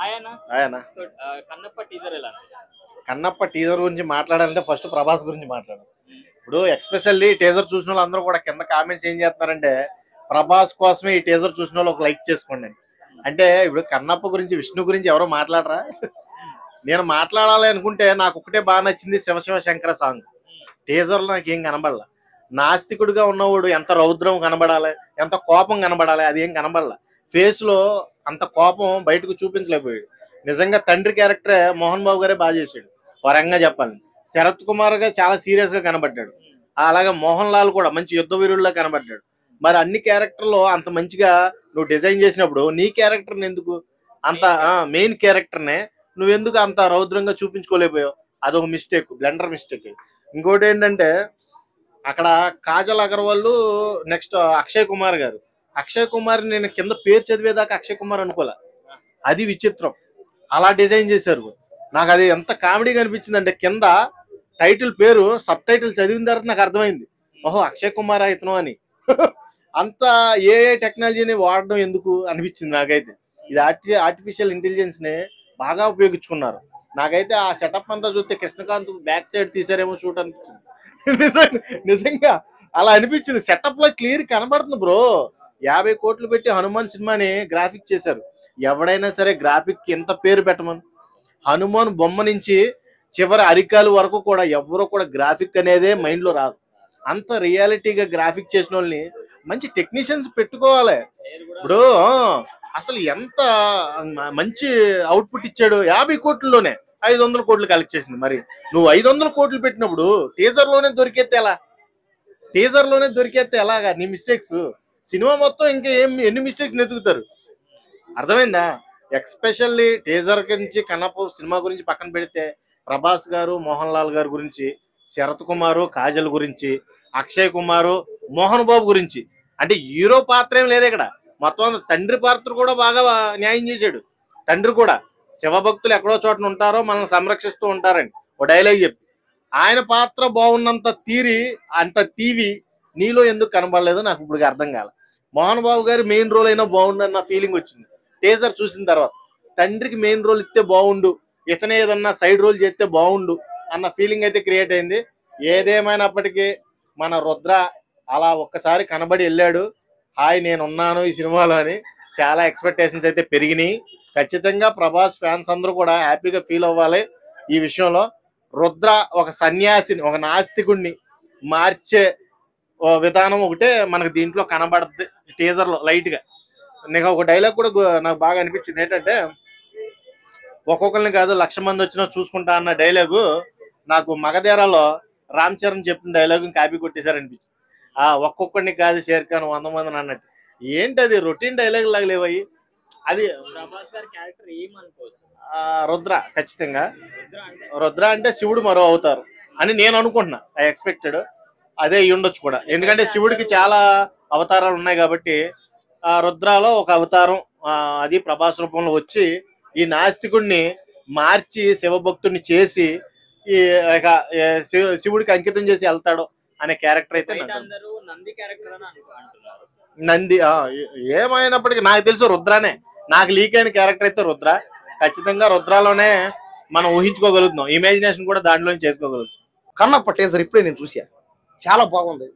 ఆయన కన్నప్ప టీజర్ గురించి మాట్లాడాలంటే ఫస్ట్ ప్రభాస్ గురించి మాట్లాడాలి. ఇప్పుడు ఎక్స్పెషల్లీ టీజర్ చూసిన వాళ్ళు అందరూ కూడా కింద కామెంట్స్ ఏం చేస్తున్నారంటే ప్రభాస్ కోసమే ఈ టీజర్ చూసిన వాళ్ళు ఒక లైక్ చేసుకోండి. అంటే ఇప్పుడు కన్నప్ప గురించి విష్ణు గురించి ఎవరో మాట్లాడరా? నేను మాట్లాడాలి అనుకుంటే నాకు ఒకటే బాగా నచ్చింది శివ శంకర సాంగ్. టీజర్లో నాకు ఏం కనబడాల. నాస్తికుడిగా ఉన్నవాడు ఎంత రౌద్రం కనబడాలి, ఎంత కోపం కనబడాలి, అది ఏం కనబడాల. ఫేస్ లో అంత కోపం బయటకు చూపించలేకపోయాడు. నిజంగా తండ్రి క్యారెక్టరే మోహన్ బాబు గారే బాగా చేశాడు వరంగా చెప్పాలి. శరత్ కుమార్ గా చాలా సీరియస్ గా కనబడ్డాడు. అలాగే మోహన్ లాల్ కూడా మంచి యుద్ధ వీరుల్లా కనబడ్డాడు. మరి అన్ని క్యారెక్టర్లో అంత మంచిగా నువ్వు డిజైన్ చేసినప్పుడు నీ క్యారెక్టర్ని ఎందుకు అంత మెయిన్ క్యారెక్టర్నే నువ్వెందుకు అంత రౌద్రంగా చూపించుకోలేకపోయావు? అదొక మిస్టేక్, బ్లెండర్ మిస్టేక్. ఇంకోటి ఏంటంటే అక్కడ కాజల్ అగర్వాల్, నెక్స్ట్ అక్షయ్ కుమార్ గారు. అక్షయ్ కుమార్ నేను కింద పేరు చదివేదాకా అక్షయ్ కుమార్ అనుకోలే. అది విచిత్రం, అలా డిజైన్ చేశారు. నాకు అది ఎంత కామెడీగా అనిపించింది అంటే కింద టైటిల్ పేరు సబ్ టైటిల్ చదివిన తర్వాత నాకు అర్థమైంది, ఓహో అక్షయ్ కుమార్ అవుతున్నావు అని. అంత ఏ టెక్నాలజీని వాడడం ఎందుకు అనిపించింది నాకైతే. ఇది ఆర్టిఫిషియల్ ఇంటెలిజెన్స్ ని బాగా ఉపయోగించుకున్నారు. నాకైతే ఆ సెటప్ అంతా చూస్తే కృష్ణకాంత్ బ్యాక్ సైడ్ తీసారేమో షూట్ అనిపించింది. నిజంగా అలా అనిపించింది. సెటప్ లో క్లియర్ కనబడుతుంది బ్రో. 50 కోట్లు పెట్టి హనుమాన్ సినిమాని గ్రాఫిక్ చేశారు. ఎవడైనా సరే గ్రాఫిక్ ఎంత పేరు పెట్టమని, హనుమాన్ బొమ్మ నుంచి చివరి అరికాలు వరకు కూడా ఎవరు కూడా గ్రాఫిక్ అనేదే మైండ్ లో రాదు. అంత రియాలిటీగా గ్రాఫిక్ చేసిన వాళ్ళని మంచి టెక్నీషియన్స్ పెట్టుకోవాలి. ఇప్పుడు అసలు ఎంత మంచి అవుట్పుట్ ఇచ్చాడు. 50 కోట్లలోనే 500 కోట్లు కలెక్ట్ చేసింది. మరి నువ్వు 500 కోట్లు పెట్టినప్పుడు టీజర్ లోనే దొరికేస్తే ఎలాగా నీ మిస్టేక్స్? సినిమా మొత్తం ఇంకా ఎన్ని మిస్టేక్స్ నెతుకుతారు? అర్థమైందా? ఎక్స్పెషల్లీ టీజర్ నుంచి కన్నప్ప సినిమా గురించి పక్కన పెడితే ప్రభాస్ గారు, మోహన్ లాల్ గారి గురించి, శరత్ కుమారు, కాజల్ గురించి, అక్షయ్ కుమారు, మోహన్ బాబు గురించి, అంటే హీరో పాత్ర ఏం లేదు ఇక్కడ. మొత్తం తండ్రి పాత్ర కూడా బాగా న్యాయం చేశాడు. తండ్రి కూడా శివభక్తులు ఎక్కడో చోట ఉంటారో మనల్ని సంరక్షిస్తూ ఉంటారని ఒక డైలాగ్ చెప్పి, ఆయన పాత్ర బాగున్నంత అంత తీవి నీలో ఎందుకు కనబడలేదో నాకు ఇప్పుడు అర్థం కాల. మోహన్ బాబు గారి మెయిన్ రోల్ అయినా బాగుండన్న ఫీలింగ్ వచ్చింది టీజర్ చూసిన తర్వాత. తండ్రికి మెయిన్ రోల్ ఇస్తే బాగుండు, ఇతనే ఏదన్నా సైడ్ రోల్ చేస్తే బాగుండు అన్న ఫీలింగ్ అయితే క్రియేట్ అయింది. ఏదేమైనప్పటికీ మన రుద్ర అలా ఒక్కసారి కనబడి వెళ్ళాడు, హాయ్ నేనున్నాను ఈ సినిమాలో అని. చాలా ఎక్స్పెక్టేషన్స్ అయితే పెరిగినాయి. ఖచ్చితంగా ప్రభాస్ ఫ్యాన్స్ అందరూ కూడా హ్యాపీగా ఫీల్ అవ్వాలి ఈ విషయంలో. రుద్ర ఒక సన్యాసిని, ఒక నాస్తికుడిని మార్చే విధానం ఒకటే మనకు దీంట్లో కనబడుతుంది టీజర్లో లైట్ గా. నీకు ఒక డైలాగ్ కూడా నాకు బాగా అనిపించింది ఏంటంటే, ఒక్కొక్కరిని కాదు 1,00,000 మంది వచ్చినా చూసుకుంటా అన్న డైలాగు నాకు మగధీరాలో రామ్ చరణ్ చెప్పిన డైలాగ్ కాపీ కొట్టేశారనిపించింది. ఒక్కొక్కడిని కాదు షేర్ ఖాన్ 100 మందిని అన్నట్టు. ఏంటది రొటీన్ డైలాగ్ లాగా లేవయి. అది రుద్ర ఖచ్చితంగా రుద్ర అంటే శివుడు మరో అవుతారు అని నేను అనుకుంటున్నా. ఐ ఎక్స్పెక్టెడ్ అదే ఉండొచ్చు కూడా, ఎందుకంటే శివుడికి చాలా అవతారాలు ఉన్నాయి కాబట్టి రుద్రాలో ఒక అవతారం అది ప్రభాస్ రూపంలో వచ్చి ఈ నాస్తికుడిని మార్చి శివభక్తుడిని చేసి ఈ శివుడికి అంకితం చేసి వెళ్తాడు అనే క్యారెక్టర్ అయితే. నంది ఏమైనప్పటికీ నాకు తెలుసు రుద్రానే. నాకు లీక్ అయిన క్యారెక్టర్ అయితే రుద్ర. ఖచ్చితంగా రుద్రాలోనే మనం ఊహించుకోగలుగుతున్నాం, ఇమాజినేషన్ కూడా దాంట్లోనే చేసుకోగలుగుతాం. కన్నప్ప టీజర్ ఇప్పుడే నేను చూసా, చాలా బాగుంది.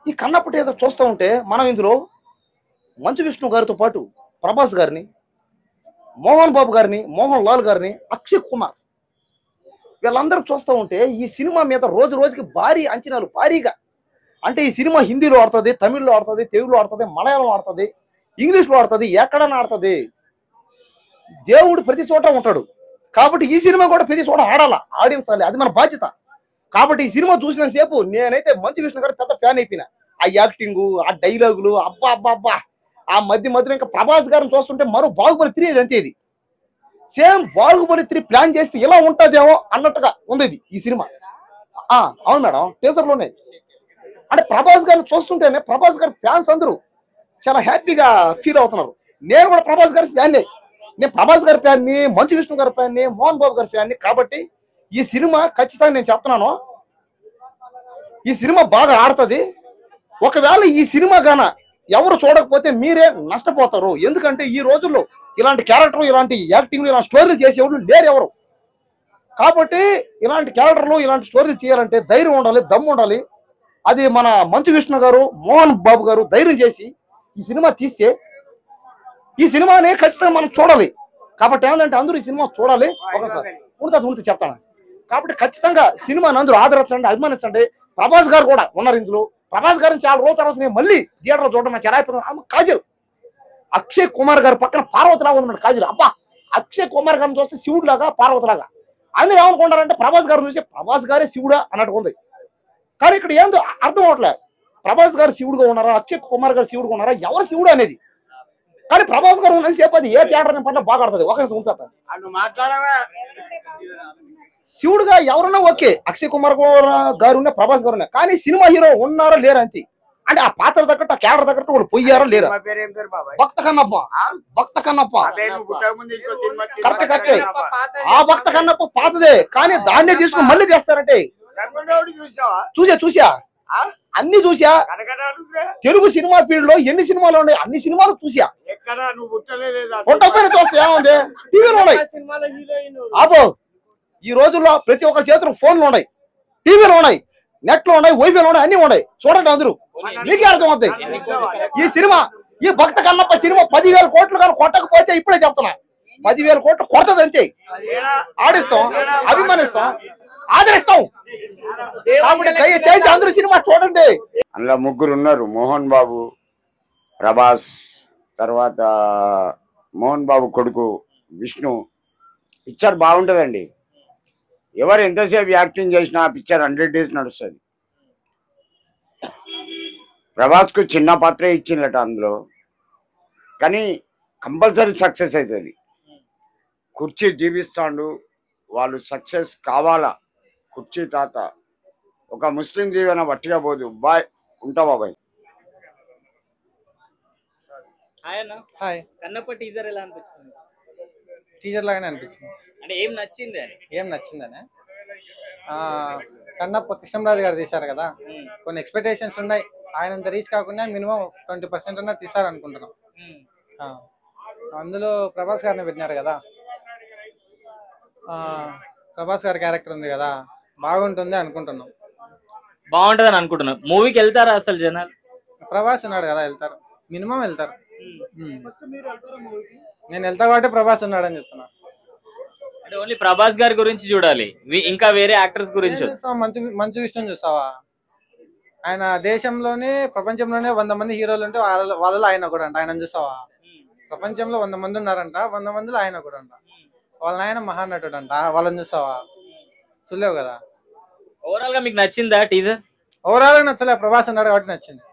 ఈ కన్నప్ప టీజర్ చూస్తూ ఉంటే మనం ఇందులో మంచు విష్ణు గారితో పాటు ప్రభాస్ గారిని, మోహన్ బాబు గారిని, మోహన్ లాల్ గారిని, అక్షయ్ కుమార్ వీళ్ళందరూ చూస్తూ ఉంటే ఈ సినిమా మీద రోజు రోజుకి భారీ అంచనాలు, భారీగా. అంటే ఈ సినిమా హిందీలో ఆడుతుంది, తమిళ్లో ఆడుతుంది, తెలుగులో ఆడుతుంది, మలయాళం ఆడుతుంది, ఇంగ్లీష్లో ఆడుతుంది, ఎక్కడన్నా ఆడుతుంది. దేవుడు ప్రతి చోట ఉంటాడు కాబట్టి ఈ సినిమా కూడా ప్రతి చోట ఆడించాలి, అది మన బాధ్యత. కాబట్టి ఈ సినిమా చూసిన సేపు నేనైతే మంచు విష్ణు గారు పెద్ద ఫ్యాన్ అయిపోయినా. ఆ యాక్టింగ్, ఆ డైలాగులు, అబ్బా అబ్బా అబ్బా. ఆ మధ్యలో ఇంకా ప్రభాస్ గారిని చూస్తుంటే మరో బాహుబలి 3 అంతే. ఇది సేమ్ బాహుబలి 3 ప్లాన్ చేస్తే ఇలా ఉంటుందేమో అన్నట్టుగా ఉంది ఇది ఈ సినిమా. అవును మేడం, టీజర్ లోనే. అంటే ప్రభాస్ గారిని చూస్తుంటేనే ప్రభాస్ గారి ఫ్యాన్స్ అందరూ చాలా హ్యాపీగా ఫీల్ అవుతున్నారు. నేను కూడా ప్రభాస్ గారి ఫ్యాన్నే. నేను ప్రభాస్ గారి ఫ్యాన్ని, మంచు విష్ణు గారి ఫ్యాన్ని, మోహన్ బాబు గారి ఫ్యాన్ని. కాబట్టి ఈ సినిమా ఖచ్చితంగా నేను చెప్తున్నాను, ఈ సినిమా బాగా ఆడుతుంది. ఒకవేళ ఈ సినిమా గాన ఎవరు చూడకపోతే మీరే నష్టపోతారు. ఎందుకంటే ఈ రోజుల్లో ఇలాంటి క్యారెక్టర్, ఇలాంటి యాక్టింగ్, ఇలాంటి స్టోరీలు చేసేవాళ్ళు లేరు ఎవరు. కాబట్టి ఇలాంటి క్యారెక్టర్లు, ఇలాంటి స్టోరీలు చేయాలంటే ధైర్యం ఉండాలి, దమ్ము ఉండాలి. అది మన మంచు విష్ణు గారు, మోహన్ బాబు గారు ధైర్యం చేసి ఈ సినిమా తీస్తే ఈ సినిమాని ఖచ్చితంగా మనం చూడాలి. కాబట్టి ఏంటంటే అందరూ ఈ సినిమా చూడాలి. ఉంటుంది చెప్తాను. కాబట్టి ఖచ్చితంగా సినిమాని అందరూ ఆదరించండి, అభిమానించండి. ప్రభాస్ గారు కూడా ఉన్నారు ఇందులో. ప్రభాస్ గారిని చాలా రోజుల తర్వాత నేను మళ్ళీ థియేటర్లో చూడడం నా చెరాయిపోయింది. కాజల్, అక్షయ్ కుమార్ గారి పక్కన పార్వతిలాగా ఉన్నాడు కాజల్. అబ్బా, అక్షయ్ కుమార్ గారిని చూస్తే శివుడు లాగా, పార్వతిలాగా. అందరూ ఏమనుకుంటారంటే ప్రభాస్ గారిని చూసి ప్రభాస్ గారే శివుడా అన్నట్టు ఉంది. కానీ ఇక్కడ ఏందో అర్థం అవట్లేదు. ప్రభాస్ గారు శివుడుగా ఉన్నారా, అక్షయ్ కుమార్ గారు శివుడుగా ఉన్నారా, ఎవరు శివుడు అనేది. కానీ ప్రభాస్ గారు ఉన్నది సేపు అది ఏ థియేటర్ పట్ల బాగా ఆడుతుంది. ఒక నిమిషం ఉంటారు శివుడుగా ఎవరన్నా ఓకే, అక్షయ్ కుమార్ గారు ఉన్న, ప్రభాస్ గారు ఉన్నా. కానీ సినిమా హీరో ఉన్నారా లేరా అంతే. అంటే ఆ పాత్ర తగ్గట్టు, ఆ క్యారెక్టర్ తగ్గట్టు వాళ్ళు పోయారా లేరా. భక్త కన్నప్ప, భక్త కన్నప్ప కరెక్ట్ కరెక్టే. ఆ భక్త కన్నప్ప పాతదే, కానీ దాన్నే తీసుకుని మళ్ళీ చేస్తారంటే చూసా అన్ని చూసా. తెలుగు సినిమా ఫీల్డ్ లో ఎన్ని సినిమాలు ఉన్నాయి, అన్ని సినిమాలు చూసా. పుట్టపైన చూస్తే ఏముంది, టీవీలో ఉన్నాయి. అబ్బో, ఈ రోజుల్లో ప్రతి ఒక్కరి చేతులు ఫోన్లు ఉన్నాయి, టీవీలు ఉన్నాయి, నెట్ లో ఉన్నాయి, వైఫైలు ఉన్నాయి, అన్ని ఉన్నాయి. చూడండి అందరూ, మీకే అర్థం అవుతాయి. ఈ సినిమా, ఈ భక్త కన్నప్ప సినిమా 10,000 కోట్లు కానీ కొట్టకపోతే ఇప్పుడే చెప్తున్నా 10,000 కోట్లు కొడుతుంది అంతే. ఆడిస్తాం, అభిమానిస్తాం, ఆదరిస్తాం. కాబట్టి దయచేసి అందరూ సినిమా చూడండి. అందులో ముగ్గురు ఉన్నారు, మోహన్ బాబు, ప్రభాస్, తర్వాత మోహన్ బాబు కొడుకు విష్ణు. పిక్చర్ బాగుంటుందండి. ఎవరు ఎంతసేపు యాక్టింగ్ చేసినా ఆ పిక్చర్ 100 days నడుస్తుంది. ప్రభాస్కు చిన్న పాత్ర ఇచ్చిందట అందులో, కానీ కంపల్సరీ సక్సెస్ అవుతుంది. కుర్చీ జీవిస్తాడు, వాళ్ళు సక్సెస్ కావాలా. కుర్చీ తాత ఒక ముస్లిం జీవన వట్టిగా పోదు. బాయ్, ఉంటా బాబాయ్. హాయ్, కన్నప్ప టీజర్ ఎలా అనిపించింది? టీచర్ లాగానే అనిపిస్తుంది. అంటే ఏం నచ్చింది అని? ఏం నచ్చిందనే, కన్నప్ప కృష్ణరాజు గారు తీశారు కదా, కొన్ని ఎక్స్పెక్టేషన్స్ ఉన్నాయి. ఆయనంత రీచ్ కాకుండా మినిమం 20% అన్నా తీశారనుకుంటున్నాం. అందులో ప్రభాస్ గారిని పెట్టినారు కదా, ప్రభాస్ గారి క్యారెక్టర్ ఉంది కదా, బాగుంటుంది అనుకుంటున్నాం. బాగుంటదని అనుకుంటున్నాం. మూవీకి వెళ్తారా అసలు జనాలు? ప్రభాస్ ఉన్నాడు కదా, వెళ్తారు, మినిమం వెళ్తారు. నేను వెళ్తా కాబట్టి ప్రభాస్ ఉన్నాడని చెప్తున్నా. అంటే ఓన్లీ ప్రభాస్ గారి గురించి చూడాలి, ఇంకా వేరే యాక్టర్స్ గురించి మంచు విష్ణు చూస్తావా? ఆయన దేశంలోనే, ప్రపంచంలోనే 100 మంది హీరోలు ఉంటే వాళ్ళలో ఆయన కూడా అంట. ఆయన చూస్తావా? ప్రపంచంలో 100 మంది ఉన్నారంట, 100 మందిలో ఆయన కూడా అంట. వాళ్ళ ఆయన మహానటుడు అంట, వాళ్ళని చూస్తావా? చూడలేవు కదా. ఓవరాల్ గా మీకు నచ్చిందా టీజర్? ఓవరాల్ గా నచ్చలే, ప్రభాస్ ఉన్నాడు కాబట్టి నచ్చింది.